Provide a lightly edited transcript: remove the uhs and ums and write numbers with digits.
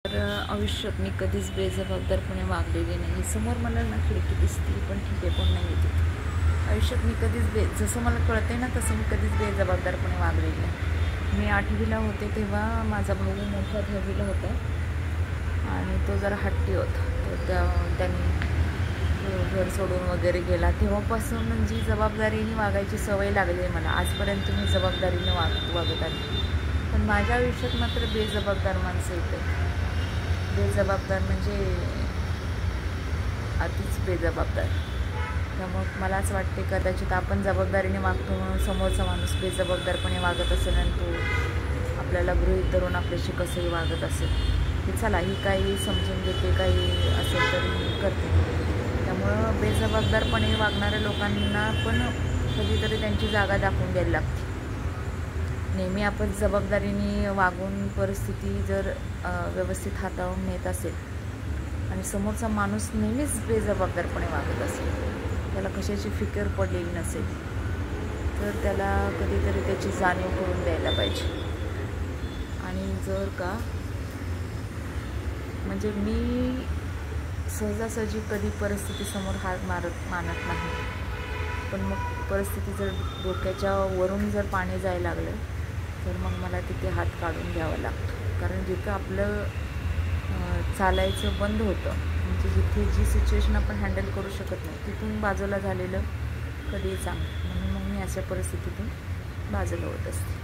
तर आयुष्यात मी कधीच बेजबाबदारपणे वागलेली नाही. समोर मला ना खिडकी दिसते, पण ठीक आहे, कोण नाही येते. आयुष्यात मी कधीच जसं मला कळते ना तसं मी कधीच बेजबाबदारपणे वागलेली नाही. मी 8वीला होते तेव्हा माझा भाऊ मोठा 10वीला होता आणि तो जरा हट्टी होता. तर त्यांनी घर सोडून वगैरे गेला. तेव्हापासून जी जबाबदारीने वागायची सवय लागली आहे मला. आजपर्यंत मी जबाबदारीने वागत आली. पण माझ्या आयुष्यात मात्र बेजबाबदार माणसं येतात. बेजबाबदार म्हणजे अतिच बेजबाबदार. त्यामुळे मला असं वाटते कदाचित आपण जबाबदारीने वागतो म्हणून समोरचा माणूस बेजबाबदारपणे वागत असेल आणि तो आपल्याला गृहीत धरून आपल्याशी कसंही वागत असेल. की चला ही काही समजून घेते, काही असेल तर मी करते. त्यामुळं बेजबाबदारपणे वागणाऱ्या लोकांना पण कधीतरी त्यांची जागा दाखवून द्यायला लागते. नेहमी आपण जबाबदारीने वागून परिस्थिती जर व्यवस्थित हाताळून नेत असेल आणि समोरचा माणूस नेहमीच बेजबाबदारपणे वागत असेल, त्याला कशाची फिकर पडलेली नसेल, तर त्याला कधीतरी त्याची जाणीव करून द्यायला पाहिजे. आणि जर का म्हणजे मी सहजासहजी कधी परिस्थितीसमोर हार मानत नाही. पण मग परिस्थिती जर डोक्याच्या वरून जर पाणी जायला लागलं तर मग मला तिथे हात काढून घ्यावा लागतो. कारण जिथं आपलं चालायचं बंद होतं, म्हणजे जिथे जी सिच्युएशन आपण हँडल करू शकत नाही तिथून बाजूला झालेलं कधीही चांगलं. म्हणून मग मी अशा परिस्थितीतून बाजूला होत असते.